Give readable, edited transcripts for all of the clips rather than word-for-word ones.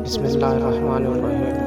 بسم اللہ الرحمن الرحیم۔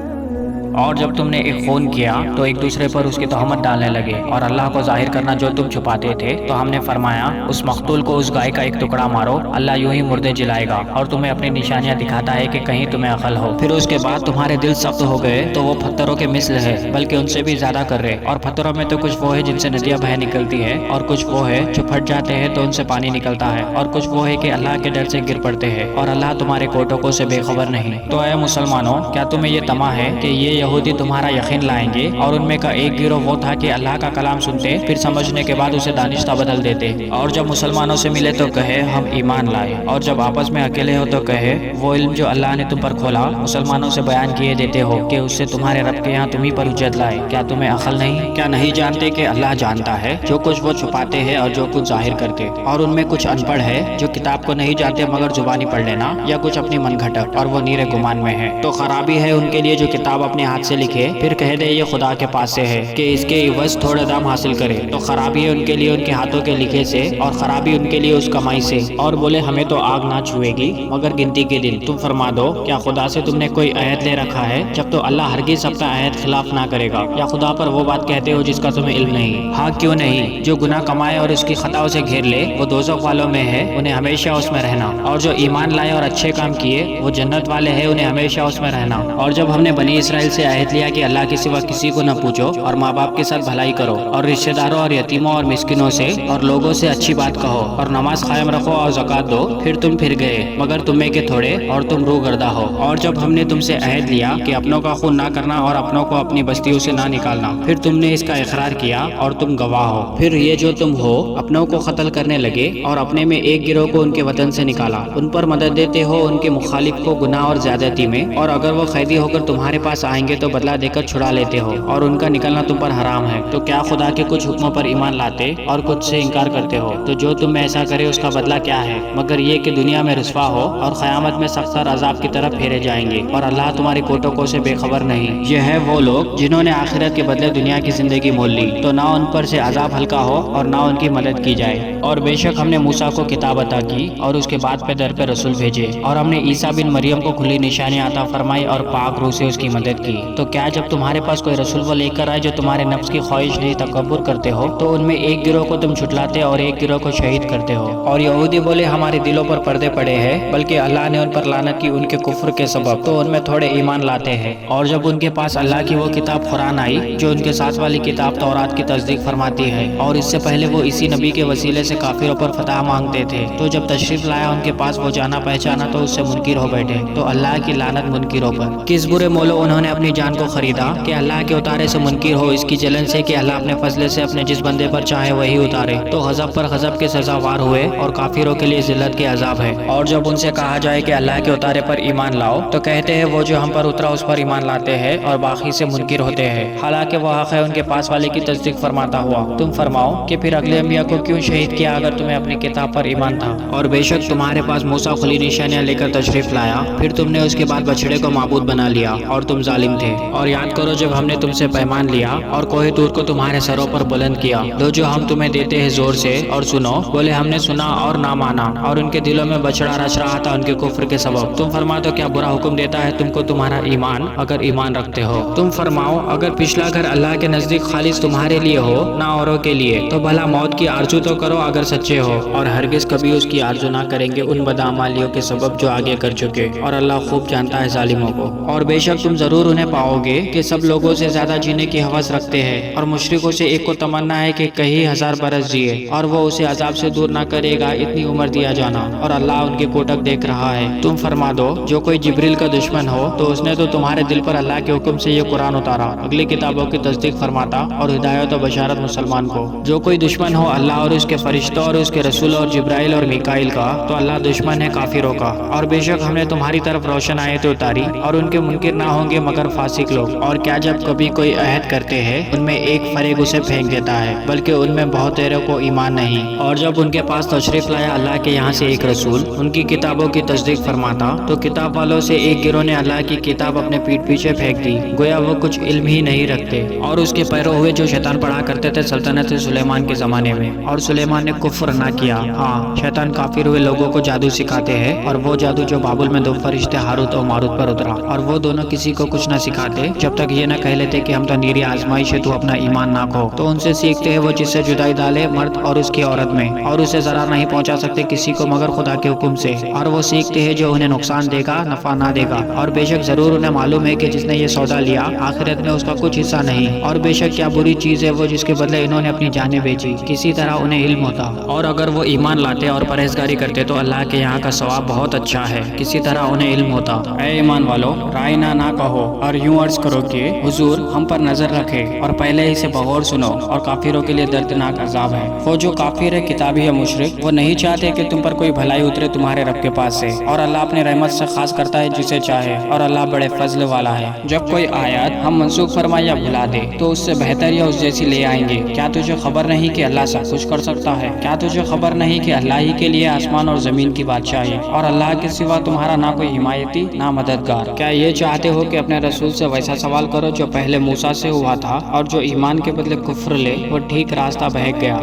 اور جب تم نے ایک خون کیا تو ایک دوسرے پر اس کی تہمت ڈالنے لگے اور اللہ کو ظاہر کرنا جو تم چھپاتے تھے، تو ہم نے فرمایا اس مقتول کو اس گائے کا ایک ٹکڑا مارو، اللہ یوں ہی مردے جلائے گا اور تمہیں اپنی نشانیاں دکھاتا ہے کہ کہیں تمہیں عقل ہو۔ پھر اس کے بعد تمہارے دل سخت ہو گئے تو وہ پتھروں کے مثل ہے، بلکہ ان سے بھی زیادہ کر رہے، اور پتھروں میں تو کچھ وہ ہے جن سے ندیاں بہہ نکلتی ہے، اور کچھ وہ ہے جو پھٹ جاتے ہیں تو ان سے پانی نکلتا ہے، اور کچھ وہ ہے کہ اللہ کے ڈر سے گر پڑتے ہیں اور اللہ تمہارے کوٹوں سے بے خبر نہیں۔ تو اے مسلمانوں، کیا تمہیں یہ طمع ہے کہ یہ یہودی تمہارا یقین لائیں گے؟ اور ان میں کا ایک گروہ وہ تھا کہ اللہ کا کلام سنتے، پھر سمجھنے کے بعد اسے دانستہ بدل دیتے، اور جب مسلمانوں سے ملے تو کہے ہم ایمان لائے، اور جب آپس میں اکیلے ہو تو کہے وہ علم جو اللہ نے تم پر کھولا مسلمانوں سے بیان کیے دیتے ہو کہ اس سے تمہارے رب کے یہاں تمہیں پر حجت لائے۔ کیا تمہیں عقل نہیں؟ کیا نہیں جانتے کہ اللہ جانتا ہے جو کچھ وہ چھپاتے ہیں اور جو کچھ ظاہر کرتے؟ اور ان میں کچھ ان پڑھ ہے جو کتاب کو نہیں جانتے مگر زبانی پڑھ لینا، یا کچھ اپنی من گھٹک اور وہ نیرے گمان میں ہے۔ تو خرابی ہے ان کے لیے جو کتاب اپنے ہاتھ سے لکھے پھر کہہ دے یہ خدا کے پاس سے ہے کہ اس کے عوض تھوڑا دام حاصل کرے۔ تو خرابی ہے ان کے لیے ان کے ہاتھوں کے لکھے سے، اور خرابی ان کے لیے اس کمائی سے، اور بولے ہمیں تو آگ نہ چھوئے گی مگر گنتی کے دن۔ تم فرما دو کیا خدا سے تم نے کوئی عہد لے رکھا ہے؟ جب تو اللہ ہرگز اپنا عہد خلاف نہ کرے گا، یا خدا پر وہ بات کہتے ہو جس کا تمہیں علم نہیں؟ ہاں کیوں نہیں، جو گناہ کمائے اور اس کی خطاؤں سے گھیر لے وہ دوزخ والوں میں ہے، انہیں ہمیشہ اس میں رہنا، اور جو ایمان لائے اور اچھے کام کیے وہ جنت والے ہیں، انہیں ہمیشہ اس میں رہنا۔ اور جب ہم نے بنی اسرائیل سے عہد لیا کہ اللہ کے سوا کسی کو نہ پوچھو، اور ماں باپ کے ساتھ بھلائی کرو، اور رشتہ داروں اور یتیموں اور مسکینوں سے اور لوگوں سے اچھی بات کہو، اور نماز قائم رکھو اور زکوٰۃ دو، پھر گئے مگر تم میں کے تھوڑے اور تم روح گردہ ہو۔ اور جب ہم نے تم سے عہد لیا کہ اپنوں کا خون نہ کرنا اور اپنوں کو اپنی بستیوں سے نہ نکالنا، پھر تم نے اس کا اقرار کیا اور تم گواہ ہو۔ پھر یہ جو تم ہو اپنوں کو قتل کرنے لگے اور اپنے میں ایک گروہ کو ان کے وطن سے نکالا، ان پر مدد دیتے ہو ان کے مخالف کو گناہ اور زیادتی میں، اور اگر وہ قیدی ہو کر تمہارے پاس آئیں گے تو بدلہ دے کر چھڑا لیتے ہو، اور ان کا نکلنا تم پر حرام ہے۔ تو کیا خدا کے کچھ حکموں پر ایمان لاتے اور کچھ سے انکار کرتے ہو؟ تو جو تم میں ایسا کرے اس کا بدلہ کیا ہے مگر یہ کہ دنیا میں رسوا ہو اور قیامت میں سخت عذاب کی طرف پھیرے جائیں گے، اور اللہ تمہاری کوٹوں سے بے خبر نہیں۔ یہ ہے وہ لوگ جنہوں نے آخرت کے بدلے دنیا کی زندگی مول لی، تو نہ ان پر سے عذاب ہلکا ہو اور نہ ان کی مدد کی جائے۔ اور بے شک ہم نے موسیٰ کو کتاب عطا کی اور اس کے بعد پہ در پہ رسول بھیجے، اور ہم نے عیسیٰ بن مریم کو کھلی نشانیاں عطا فرمائی اور پاک روح سے اس کی مدد کی۔ تو کیا جب تمہارے پاس کوئی رسول وہ لے کر آئے جو تمہارے نفس کی خواہش نہیں تکبر کرتے ہو، تو ان میں ایک گروہ کو تم جھٹلاتے اور ایک گروہ کو شہید کرتے ہو؟ اور یہودی بولے ہمارے دلوں پر پردے پڑے ہیں، بلکہ اللہ نے ان پر لعنت کی ان کے کفر کے سبب، تو ان میں تھوڑے ایمان لاتے ہیں۔ اور جب ان کے پاس اللہ کی وہ کتاب قرآن آئی جو ان کے ساتھ والی کتاب تورات کی تصدیق فرماتی ہے، اور اس سے پہلے وہ اسی نبی کے وسیلے سے کافروں پر فتح مانگتے تھے، تو جب تشریف لایا ان کے پاس وہ جانا پہچانا تو اس سے منکر ہو بیٹھے۔ تو اللہ کی لعنت منکروں پر۔ کس برے مولو انہوں نے اپنی جان کو خریدا کہ اللہ کے اتارے سے منکر ہو، اس کی جلن سے کہ اللہ اپنے فضل سے اپنے جس بندے پر چاہے وہی اتارے، تو غضب پر غضب کے سزاوار ہوئے، اور کافروں کے لیے ذلت کے عذاب ہے۔ اور جب ان سے کہا جائے کہ اللہ کے اتارے پر ایمان لاؤ تو کہتے ہیں وہ جو ہم پر اترا اس پر ایمان لاتے ہیں، اور باقی سے منکر ہوتے ہیں، حالانکہ وہ حق ہے ان کے پاس والے کی تصدیق فرماتا ہوا۔ تم فرماؤ کہ پھر اگلے انبیاء کو کیوں شہید کیا اگر تمہیں اپنی کتاب پر ایمان تھا؟ اور بے شک تمہارے پاس موسیٰ کھلی نشانیاں لے کر تشریف لایا، پھر تم نے اس کے بعد بچڑے کو معبود بنا لیا اور تم ظالم تھے۔ اور یاد کرو جب ہم نے تم سے پیمان لیا اور کوہ طور کو تمہارے سروں پر بلند کیا، لو جو ہم تمہیں دیتے ہیں زور سے اور سنو، بولے ہم نے سنا اور نہ مانا، اور ان کے دلوں میں بچڑا رچ رہا تھا ان کے کفر کے سبب۔ تم فرما تو کیا برا حکم دیتا ہے تم کو تمہارا ایمان اگر ایمان رکھتے ہو؟ تم فرماؤ اگر پچھلا گھر اللہ کے نزدیک خالص تمہارے لیے ہو نہ اوروں کے لیے، تو بھلا موت کی آرزو تو کرو اگر سچے ہو، اور ہرگز کبھی اس کی آرزو نہ کریں گے ان بدعمالیوں کے سبب جو آگے کر چکے، اور اللہ خوب جانتا ہے ظالموں کو۔ اور بے شک تم ضرور انہیں پاؤ گے کہ سب لوگوں سے زیادہ جینے کی ہوس رکھتے ہیں، اور مشرکوں سے ایک کو تمنا ہے کہ کئی ہزار برس جیے، اور وہ اسے عذاب سے دور نہ کرے گا اتنی عمر دیا جانا، اور اللہ ان کے کوٹک دیکھ رہا ہے۔ تم فرما دو جو کوئی جبریل کا دشمن ہو تو اس نے تو تمہارے دل پر اللہ کے حکم سے یہ قرآن اتارا، اگلی کتابوں کی تصدیق فرماتا اور ہدایت و بشارت مسلمان کو۔ جو کوئی دشمن ہو اللہ اور اس کے فرشتوں اور اس کے رسول اور جبرائیل اور میکائیل کا، تو اللہ دشمن ہے کافروں کا۔ اور بے شک ہم نے تمہاری طرف روشن آیتیں اتاری، اور ان کے منکر نہ ہوں ہوں گے مگر فاسق لوگ، اور کیا جب کبھی کوئی عہد کرتے ہیں ان میں ایک فریق اسے پھینک دیتا ہے، بلکہ ان میں بہت تیروں کو ایمان نہیں۔ اور جب ان کے پاس تشریف لایا اللہ کے یہاں سے ایک رسول ان کی کتابوں کی تصدیق فرماتا، تو کتاب والوں سے ایک گروہ نے اللہ کی کتاب اپنے پیٹھ پیچھے پھینک دی، گویا وہ کچھ علم ہی نہیں رکھتے۔ اور اس کے پیرو ہوئے جو شیطان پڑھا کرتے تھے سلطنت سلیمان کے زمانے میں، اور سلیمان نے کفر نہ کیا۔ ہاں، شیطان کافر ہوئے لوگوں کو جادو سکھاتے ہیں، اور وہ جادو جو بابل میں دو فرشتے ہاروت اور ماروت پر اترا، اور وہ دونوں کسی کو کچھ نہ سکھاتے جب تک یہ نہ کہہ لیتے کہ ہم تو نیری آزمائش ہے، تو اپنا ایمان نہ کھو۔ تو ان سے سیکھتے ہیں وہ جس سے جدائی ڈالے مرد اور اس کی عورت میں، اور اسے ضرر نہیں پہنچا سکتے کسی کو مگر خدا کے حکم سے، اور وہ سیکھتے ہیں جو انہیں نقصان دے گا نفع نہ دے گا، اور بے شک ضرور انہیں معلوم ہے کہ جس نے یہ سودا لیا آخرت میں اس کا کچھ حصہ نہیں، اور بے شک کیا بری چیز ہے وہ جس کے بدلے انہوں نے اپنی جانیں بیچی، کسی طرح انہیں علم ہوتا۔ اور اگر وہ ایمان لاتے اور پرہیزگاری کرتے تو اللہ کے یہاں کا ثواب بہت اچھا ہے، کسی طرح انہیں علم ہوتا۔ اے ایمان والو، رائنا نہ کہو اور یوں عرض کرو کہ حضور ہم پر نظر رکھے، اور پہلے ہی سے بغور سنو، اور کافروں کے لیے دردناک عذاب ہے۔ وہ جو کافر ہے کتابی یا مشرک، وہ نہیں چاہتے کہ تم پر کوئی بھلائی اترے تمہارے رب کے پاس سے، اور اللہ اپنی رحمت سے خاص کرتا ہے جسے چاہے، اور اللہ بڑے فضل والا ہے۔ جب کوئی آیات ہم منسوخ فرمائے یا بھلا دے تو اس سے بہتر یا اس جیسی لے آئیں گے۔ کیا تجھے خبر نہیں کہ اللہ سب کچھ کر سکتا ہے؟ کیا تجھے خبر نہیں کہ اللہ ہی کے لیے آسمان اور زمین کی بادشاہی، اور اللہ کے سوا تمہارا نہ کوئی حمایتی نہ مددگار؟ کیا یہ چاہتے ہو کہ اپنے رسول سے ویسا سوال کرو جو پہلے موسیٰ سے ہوا تھا، اور جو ایمان کے بدلے کفر لے وہ ٹھیک راستہ بہک گیا۔